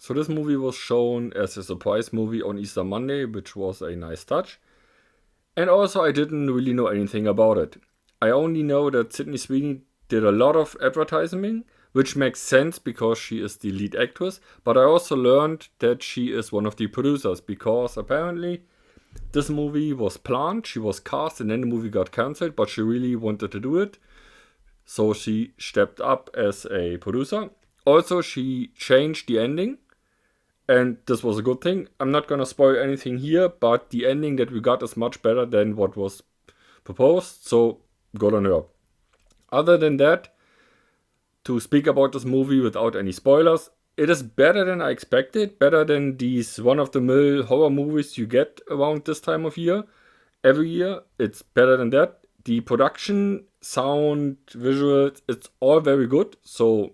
So this movie was shown as a surprise movie on Easter Monday, which was a nice touch. And also, I didn't really know anything about it. I only know that Sydney Sweeney did a lot of advertising, which makes sense because she is the lead actress. But I also learned that she is one of the producers because apparently this movie was planned, she was cast, and then the movie got cancelled, but she really wanted to do it. So she stepped up as a producer. Also, she changed the ending, and this was a good thing. I'm not gonna spoil anything here, but the ending that we got is much better than what was proposed, so good on her. Other than that, to speak about this movie without any spoilers, it is better than I expected, better than these one-of-the-mill horror movies you get around this time of year. Every year, it's better than that. The production, sound, visuals, it's all very good, so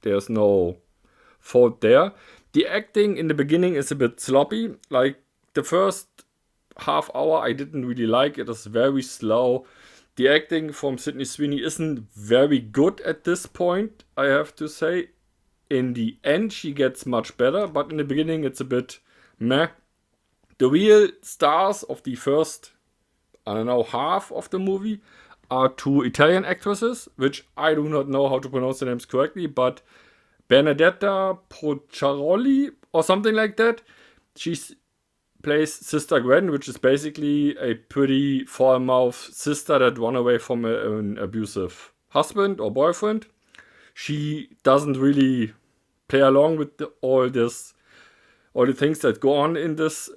there's no fault there. The acting in the beginning is a bit sloppy. Like the first half hour, I didn't really like it. It's very slow. The acting from Sydney Sweeney isn't very good at this point, I have to say. In the end, she gets much better, but in the beginning, it's a bit meh. The real stars of the first, I don't know, half of the movie are two Italian actresses, which I do not know how to pronounce the names correctly, but Benedetta Procciaroli or something like that. She plays Sister Gwen, which is basically a pretty foul-mouthed sister that ran away from an abusive husband or boyfriend. She doesn't really play along with all the things that go on in this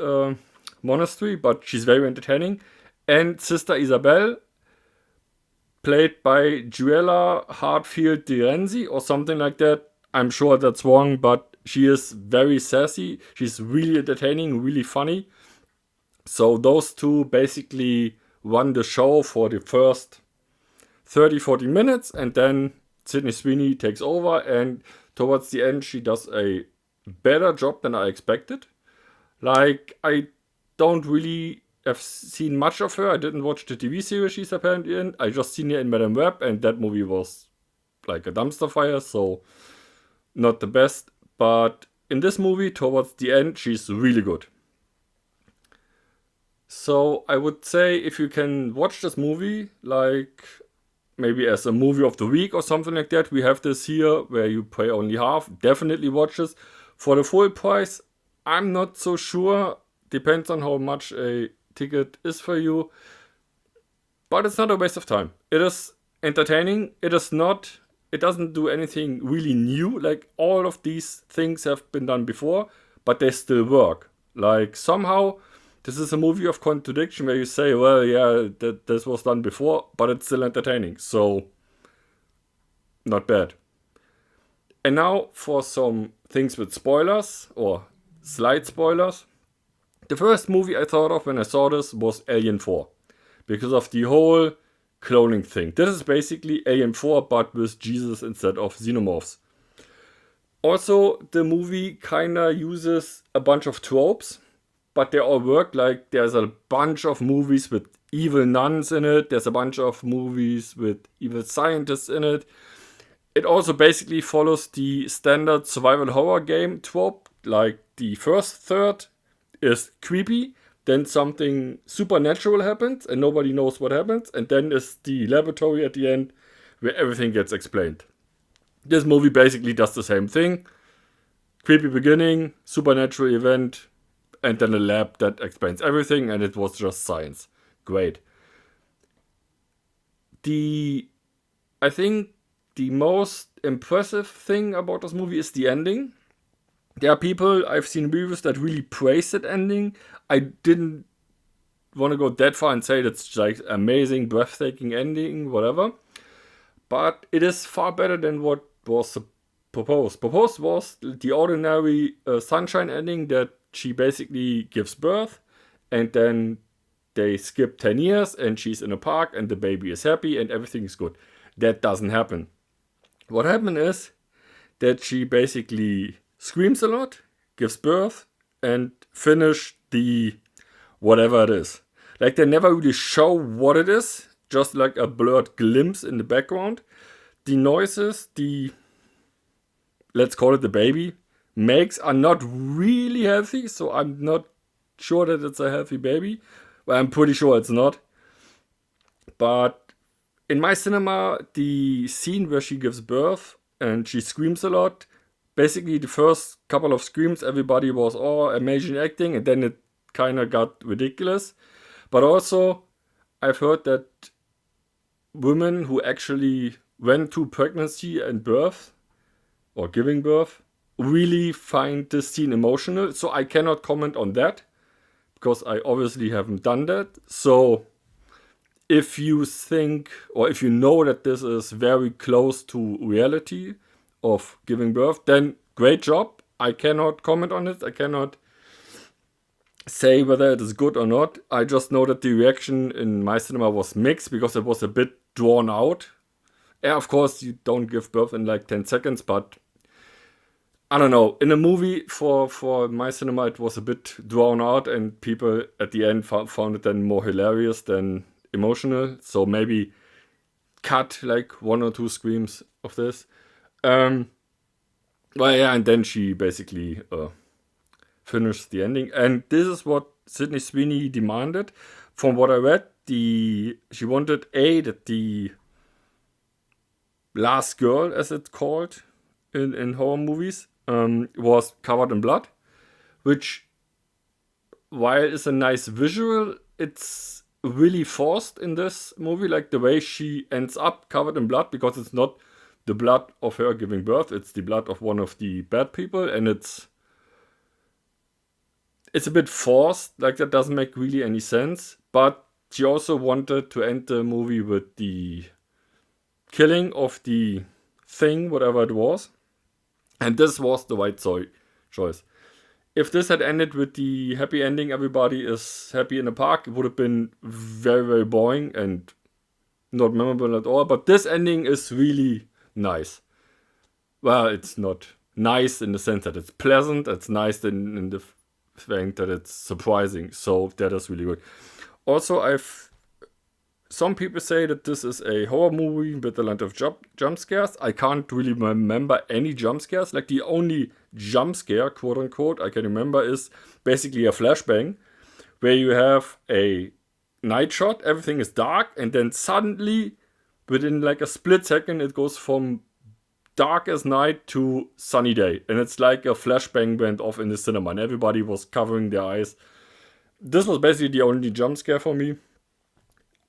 monastery, but she's very entertaining. And Sister Isabel, played by Giulia Hartfield Di Renzi or something like that. I'm sure that's wrong, but she is very sassy. She's really entertaining, really funny. So those two basically run the show for the first 30-40 minutes, and then Sydney Sweeney takes over, and towards the end she does a better job than I expected. Like, I don't really have seen much of her. I didn't watch the TV series she's apparently in. I just seen her in Madame Web, and that movie was like a dumpster fire, so not the best. But in this movie, towards the end, she's really good. So I would say if you can watch this movie, like maybe as a movie of the week or something like that, we have this here where you pay only half. Definitely watch this. For the full price, I'm not so sure. Depends on how much a ticket is for you. But it's not a waste of time. It is entertaining. It doesn't do anything really new. Like, all of these things have been done before, but they still work. Like, somehow this is a movie of contradiction where you say, well, yeah, this was done before, but it's still entertaining. So, not bad. And now for some things with spoilers, or slight spoilers. The first movie I thought of when I saw this was Alien 4. Because of the whole cloning thing. This is basically Alien 4, but with Jesus instead of xenomorphs. Also, the movie kinda uses a bunch of tropes, but they all work. Like, there's a bunch of movies with evil nuns in it. There's a bunch of movies with evil scientists in it. It also basically follows the standard survival horror game trope. Like, the first third is creepy, then something supernatural happens and nobody knows what happens, and then is the laboratory at the end where everything gets explained. This movie basically does the same thing. Creepy beginning, supernatural event, and then a lab that explains everything, and it was just science. Great. I think the most impressive thing about this movie is the ending. There are people, I've seen reviews that really praise that ending. I didn't want to go that far and say that's like amazing, breathtaking ending, whatever. But it is far better than what was proposed. Proposed was the ordinary sunshine ending that she basically gives birth, and then they skip 10 years and she's in a park and the baby is happy and everything is good. That doesn't happen. What happened is that she basically screams a lot, gives birth, and finish the whatever it is. Like, they never really show what it is, just like a blurred glimpse in the background. The noises, let's call it the baby, makes are not really healthy, so I'm not sure that it's a healthy baby. Well, I'm pretty sure it's not. But in my cinema, the scene where she gives birth and she screams a lot, basically the first couple of screams, everybody was, oh, amazing acting, and then it kind of got ridiculous. But also, I've heard that women who actually went to pregnancy and birth, or giving birth, really find this scene emotional. So I cannot comment on that, because I obviously haven't done that. So if you think, or if you know that this is very close to reality of giving birth, then great job. I cannot comment on it. I cannot say whether it is good or not. I just know that the reaction in my cinema was mixed because it was a bit drawn out. Yeah, of course, you don't give birth in like 10 seconds, but I don't know. In a movie for my cinema, it was a bit drawn out, and people at the end found it then more hilarious than emotional. So maybe cut like 1 or 2 screams of this. Well, yeah, and then she basically finished the ending. And this is what Sydney Sweeney demanded. From what I read, she wanted that the last girl, as it's called in horror movies, was covered in blood, which, while is a nice visual, it's really forced in this movie, like the way she ends up covered in blood, because it's not the blood of her giving birth, it's the blood of one of the bad people, and it's a bit forced, like that doesn't make really any sense. But she also wanted to end the movie with the killing of the thing, whatever it was, and this was the right choice. If this had ended with the happy ending, everybody is happy in the park, it would have been very, very boring and not memorable at all. But this ending is really nice. Well, it's not nice in the sense that it's pleasant. It's nice in the fact that it's surprising. So that is really good. Also, some people say that this is a horror movie with a lot of jump scares. I can't really remember any jump scares. Like the only jump scare, quote unquote, I can remember is basically a flashbang where you have a night shot, everything is dark, and then suddenly, within like a split second, it goes from dark as night to sunny day. And it's like a flashbang went off in the cinema and everybody was covering their eyes. This was basically the only jump scare for me.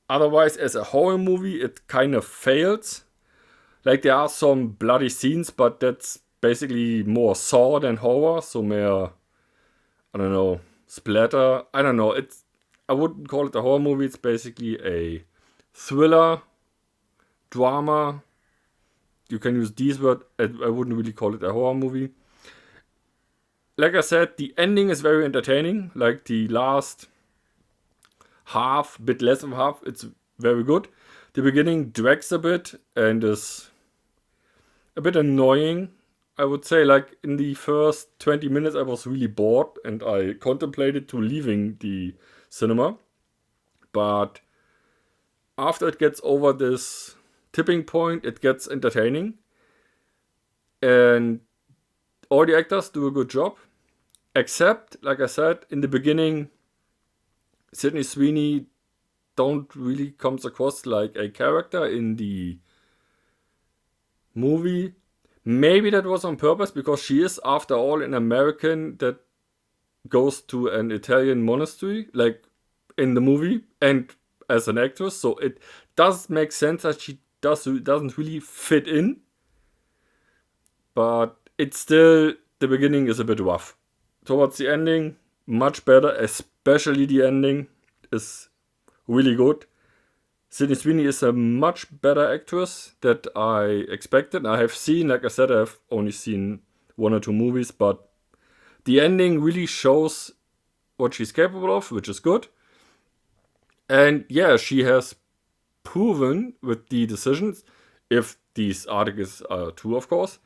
Otherwise, as a horror movie, it kind of fails. Like, there are some bloody scenes, but that's basically more Saw than horror. So more, I don't know, splatter. I don't know. I wouldn't call it a horror movie. It's basically a thriller, drama. You can use these words. I wouldn't really call it a horror movie. Like I said, the ending is very entertaining. Like the last half, bit less than half, it's very good. The beginning drags a bit and is a bit annoying, I would say. Like in the first 20 minutes I was really bored and I contemplated to leaving the cinema. But after it gets over this tipping point, it gets entertaining. And all the actors do a good job. Except, like I said, in the beginning, Sydney Sweeney don't really comes across like a character in the movie. Maybe that was on purpose because she is, after all, an American that goes to an Italian monastery, like in the movie, and as an actress. So it does make sense that she doesn't really fit in. But it's still, the beginning is a bit rough. Towards the ending, much better, especially the ending is really good. Sydney Sweeney is a much better actress that I expected. I have seen, like I said, I've only seen 1 or 2 movies, but the ending really shows what she's capable of, which is good. And yeah, she has proven with the decisions, if these articles are true, of course,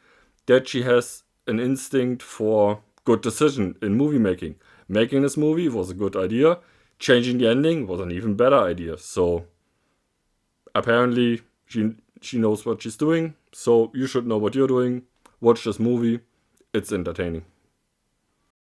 that she has an instinct for good decision in movie making. Making this movie was a good idea. Changing the ending was an even better idea. So apparently she knows what she's doing. So you should know what you're doing. Watch this movie. it's entertaining.